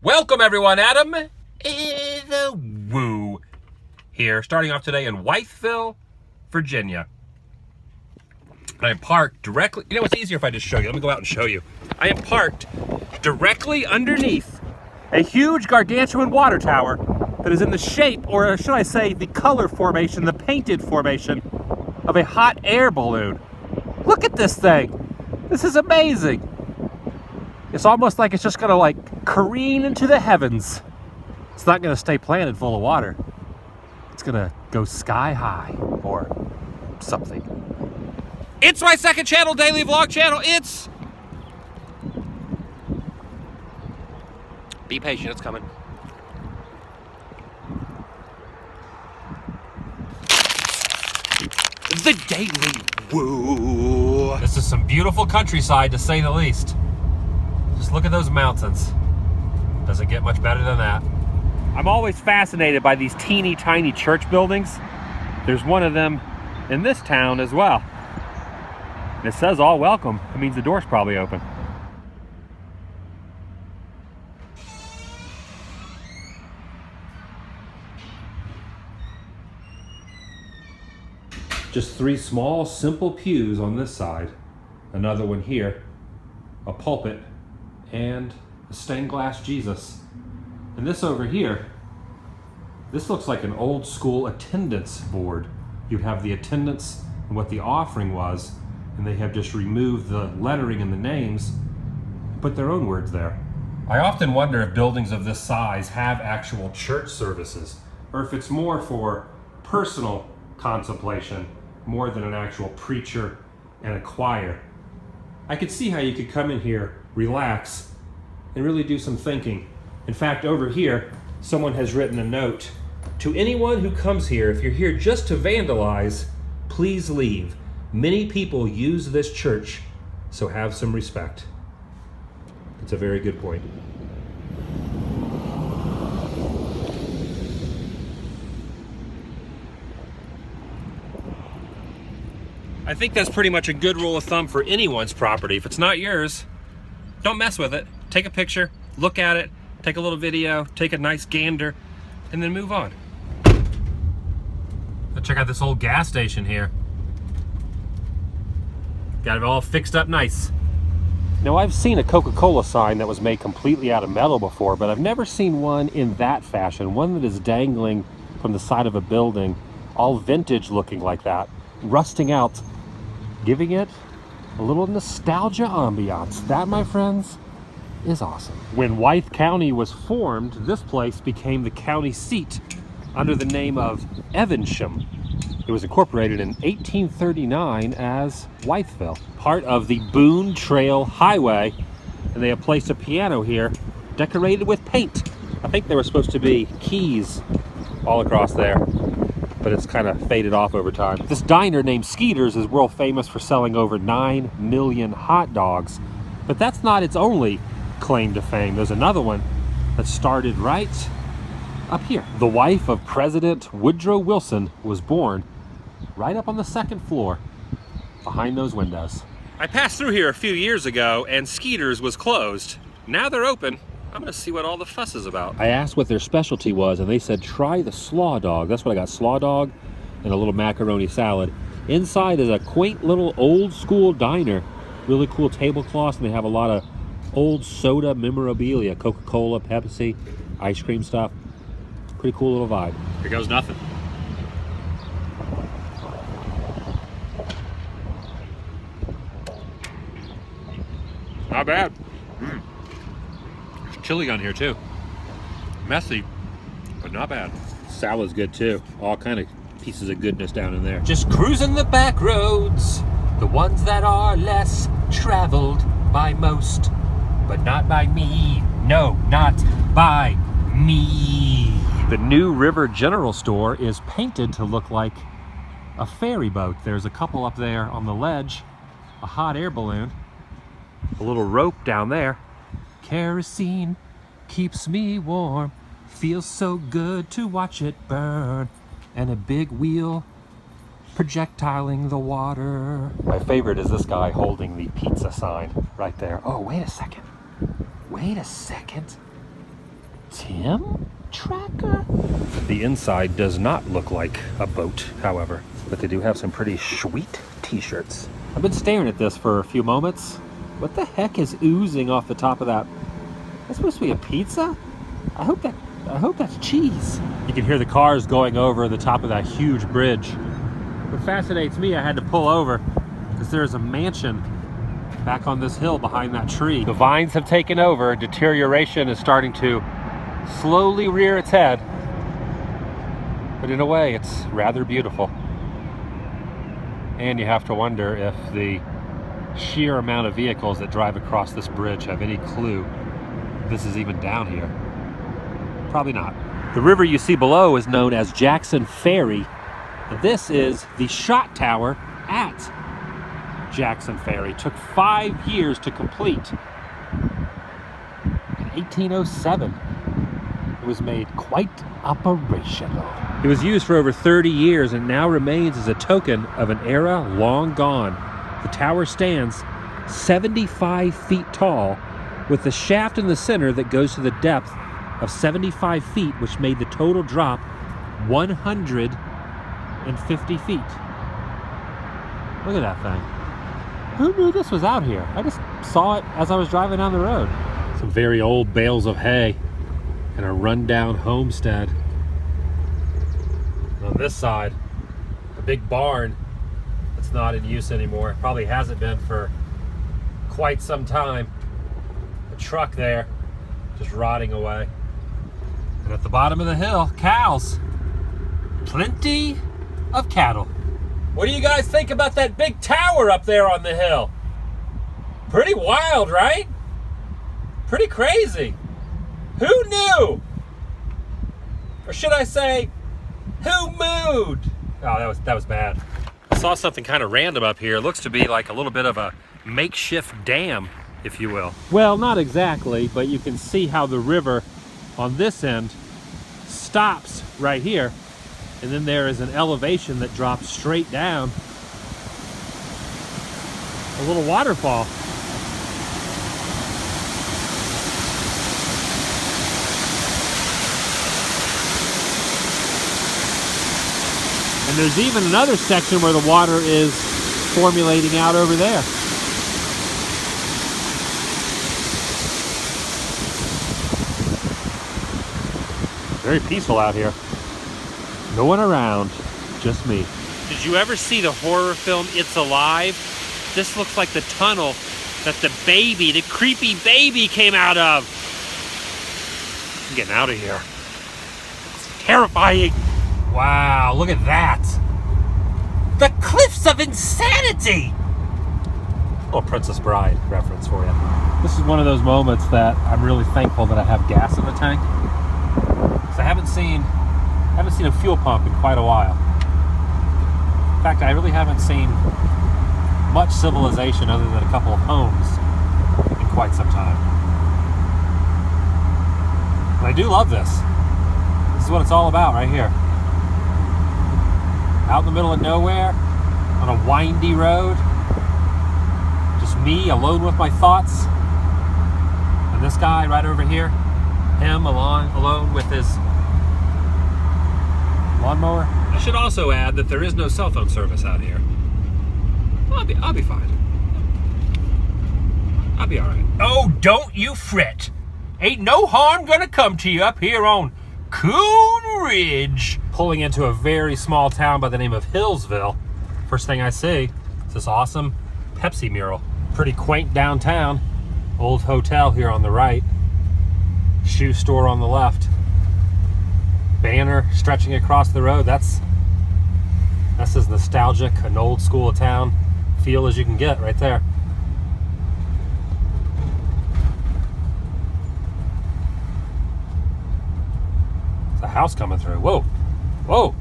Welcome everyone, Adam the Woo here, starting off today in Hillsville, Virginia. I am parked directly, you know what's easier if I just show you, let me go out and show you. I am parked directly underneath a huge gargantuan water tower that is in the shape, or should I say the color formation, the painted formation of a hot air balloon. Look at this thing, this is amazing. It's almost like it's just gonna like careen into the heavens. It's not gonna stay planted full of water. It's gonna go sky high or something. It's my second channel, daily vlog channel. It's... Be patient, it's coming. TheDailyWoo. This is some beautiful countryside, to say the least. Just look at those mountains. Doesn't get much better than that. I'm always fascinated by these teeny tiny church buildings. There's one of them in this town as well. It says all welcome. It means the door's probably open. Just three small, simple pews on this side. Another one here. A pulpit. And a stained glass Jesus. And this over here, this looks like an old school attendance board. You'd have the attendance and what the offering was, and they have just removed the lettering and the names, put their own words there. I often wonder if buildings of this size have actual church services, or if it's more for personal contemplation, more than an actual preacher and a choir. I could see how you could come in here, relax, and really do some thinking. In fact, over here, someone has written a note. To anyone who comes here, if you're here just to vandalize, please leave. Many people use this church, so have some respect. It's a very good point. I think that's pretty much a good rule of thumb for anyone's property. If it's not yours, don't mess with it. Take a picture, look at it, take a little video, take a nice gander, and then move on. Let's check out this old gas station here. Got it all fixed up nice. Now I've seen a Coca-Cola sign that was made completely out of metal before, but I've never seen one in that fashion. One that is dangling from the side of a building, all vintage looking like that, rusting out, giving it a little nostalgia ambiance. That, my friends, is awesome. When Wythe County was formed, this place became the county seat under the name of Evansham. It was incorporated in 1839 as Wytheville, part of the Boone Trail Highway, and they have placed a piano here decorated with paint. I think there were supposed to be keys all across there, but it's kind of faded off over time. This diner named Skeeter's is world famous for selling over 9 million hot dogs, but that's not its only claim to fame. There's another one that started right up here. The wife of President Woodrow Wilson was born right up on the second floor behind those windows. I passed through here a few years ago and Skeeter's was closed. Now they're open. I'm gonna see what all the fuss is about. I asked what their specialty was and they said try the slaw dog. That's what I got, slaw dog and a little macaroni salad. Inside is a quaint little old school diner. Really cool tablecloths, and they have a lot of old soda memorabilia, Coca-Cola, Pepsi, ice cream stuff. Pretty cool little vibe. Here goes nothing. Not bad. There's chili on here too. Messy, but not bad. Salad's good too. All kind of pieces of goodness down in there. Just cruising the back roads, the ones that are less traveled by most, but not by me. No, not by me. The new River General Store is painted to look like a ferry boat. There's a couple up there on the ledge, a hot air balloon, a little rope down there. Kerosene keeps me warm, feels so good to watch it burn, and a big wheel projectiling the water. My favorite is this guy holding the pizza sign right there. Oh, wait a second. Wait a second. Tim Tracker? The inside does not look like a boat, however, but they do have some pretty sweet t-shirts. I've been staring at this for a few moments. What the heck is oozing off the top of that? That's supposed to be a pizza? I hope that's cheese. You can hear the cars going over the top of that huge bridge. What fascinates me, I had to pull over because there's a mansion back on this hill behind that tree. The vines have taken over. Deterioration is starting to slowly rear its head. But in a way, it's rather beautiful. And you have to wonder if the sheer amount of vehicles that drive across this bridge have any clue this is even down here. Probably not. The river you see below is known as Jackson Ferry. This is the shot tower at Jackson Ferry. Took 5 years to complete. In 1807, it was made quite operational. It was used for over 30 years and now remains as a token of an era long gone. The tower stands 75 feet tall with the shaft in the center that goes to the depth of 75 feet, which made the total drop 150 feet. Look at that thing. Who knew this was out here? I just saw it as I was driving down the road. Some very old bales of hay and a rundown homestead. And on this side, a big barn that's not in use anymore. Probably hasn't been for quite some time. A truck there, just rotting away. And at the bottom of the hill, cows. Plenty of cattle. What do you guys think about that big tower up there on the hill? Pretty wild, right? Pretty crazy. Who knew? Or should I say, who moved? Oh, that was bad. I saw something kind of random up here. It looks to be like a little bit of a makeshift dam, if you will. Well, not exactly, but you can see how the river on this end stops right here. And then there is an elevation that drops straight down. A little waterfall. And there's even another section where the water is formulating out over there. Very peaceful out here. No one around, just me. Did you ever see the horror film It's Alive? This looks like the tunnel that the creepy baby came out of. I'm getting out of here. It's terrifying. Wow, look at that. The Cliffs of Insanity. Little Princess Bride reference for you. This is one of those moments that I'm really thankful that I have gas in the tank. Because I haven't seen a fuel pump in quite a while. In fact, I really haven't seen much civilization other than a couple of homes in quite some time. And I do love this. This is what it's all about right here. Out in the middle of nowhere, on a windy road. Just me alone with my thoughts. And this guy right over here, him alone with his lawnmower. I should also add that there is no cell phone service out here. I'll be fine. I'll be all right. Oh, don't you fret. Ain't no harm gonna come to you up here on Coon Ridge. Pulling into a very small town by the name of Hillsville. First thing I see is this awesome Pepsi mural. Pretty quaint downtown. Old hotel here on the right. Shoe store on the left. Banner stretching across the road. That's as nostalgic, an old school town feel as you can get right there. There's a house coming through. Whoa, whoa,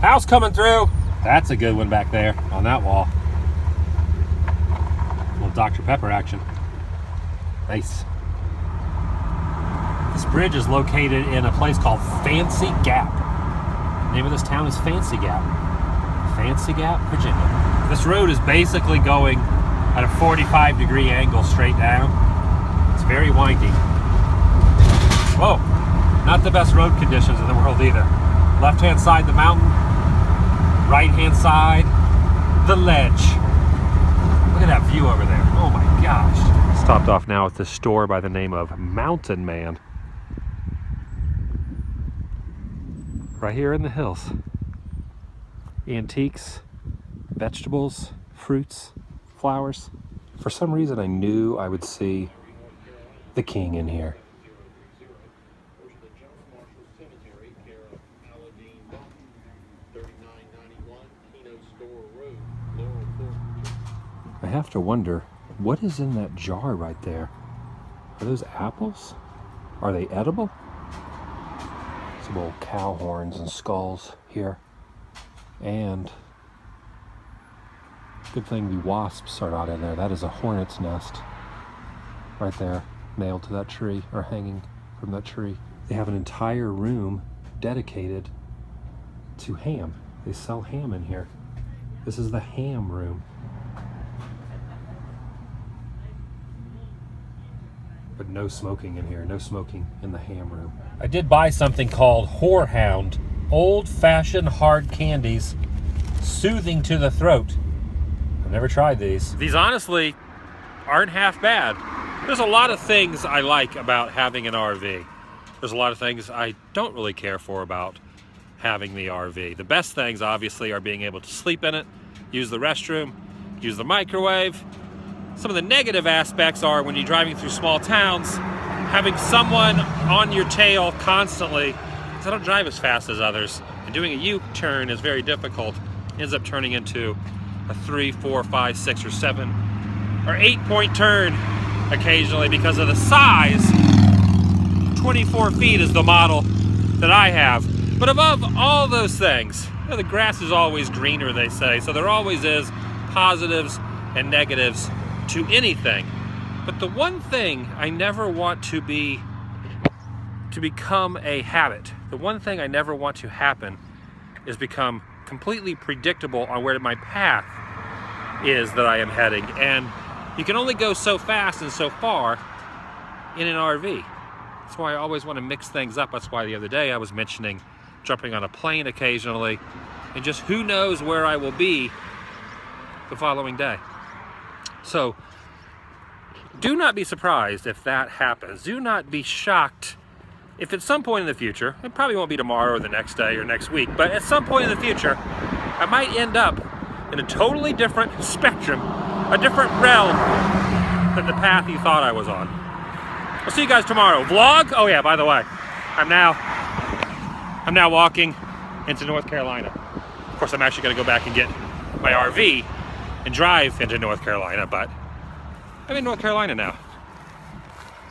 house coming through. That's a good one back there on that wall. A little Dr. Pepper action. Nice. This bridge is located in a place called Fancy Gap. The name of this town is Fancy Gap. Fancy Gap, Virginia. This road is basically going at a 45-degree angle straight down. It's very windy. Whoa. Not the best road conditions in the world either. Left-hand side, the mountain. Right-hand side, the ledge. Look at that view over there. Oh my gosh. Stopped off now at this store by the name of Mountain Man. Right here in the hills. Antiques, vegetables, fruits, flowers. For some reason I knew I would see the king in here. I have to wonder, what is in that jar right there? Are those apples? Are they edible? Some old cow horns and skulls here. And good thing the wasps are not in there. That is a hornet's nest right there, nailed to that tree, or hanging from that tree. They have an entire room dedicated to ham. They sell ham in here. This is the ham room. But no smoking in here, no smoking in the ham room. I did buy something called Whorehound, old-fashioned hard candies, soothing to the throat. I've never tried these. These honestly aren't half bad. There's a lot of things I like about having an RV. There's a lot of things I don't really care for about having the RV. The best things obviously are being able to sleep in it, use the restroom, use the microwave. Some of the negative aspects are when you're driving through small towns, having someone on your tail constantly, because I don't drive as fast as others, and doing a U-turn is very difficult. It ends up turning into a 3, 4, 5, 6, or 7, or 8-point turn occasionally because of the size. 24 feet is the model that I have. But above all those things, you know, the grass is always greener, they say, so there always is positives and negatives to anything. But the one thing I never want to become a habit, the one thing I never want to happen is become completely predictable on where my path is that I am heading. And you can only go so fast and so far in an RV. That's why I always want to mix things up. That's why the other day I was mentioning jumping on a plane occasionally, and just who knows where I will be the following day. So do not be surprised if that happens. Do not be shocked if at some point in the future, it probably won't be tomorrow or the next day or next week, but at some point in the future, I might end up in a totally different spectrum, a different realm than the path you thought I was on. I'll see you guys tomorrow. Vlog? Oh yeah, by the way, I'm now walking into North Carolina. Of course, I'm actually gonna go back and get my RV and drive into North Carolina, but I'm in North Carolina now.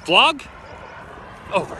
Vlog? Over.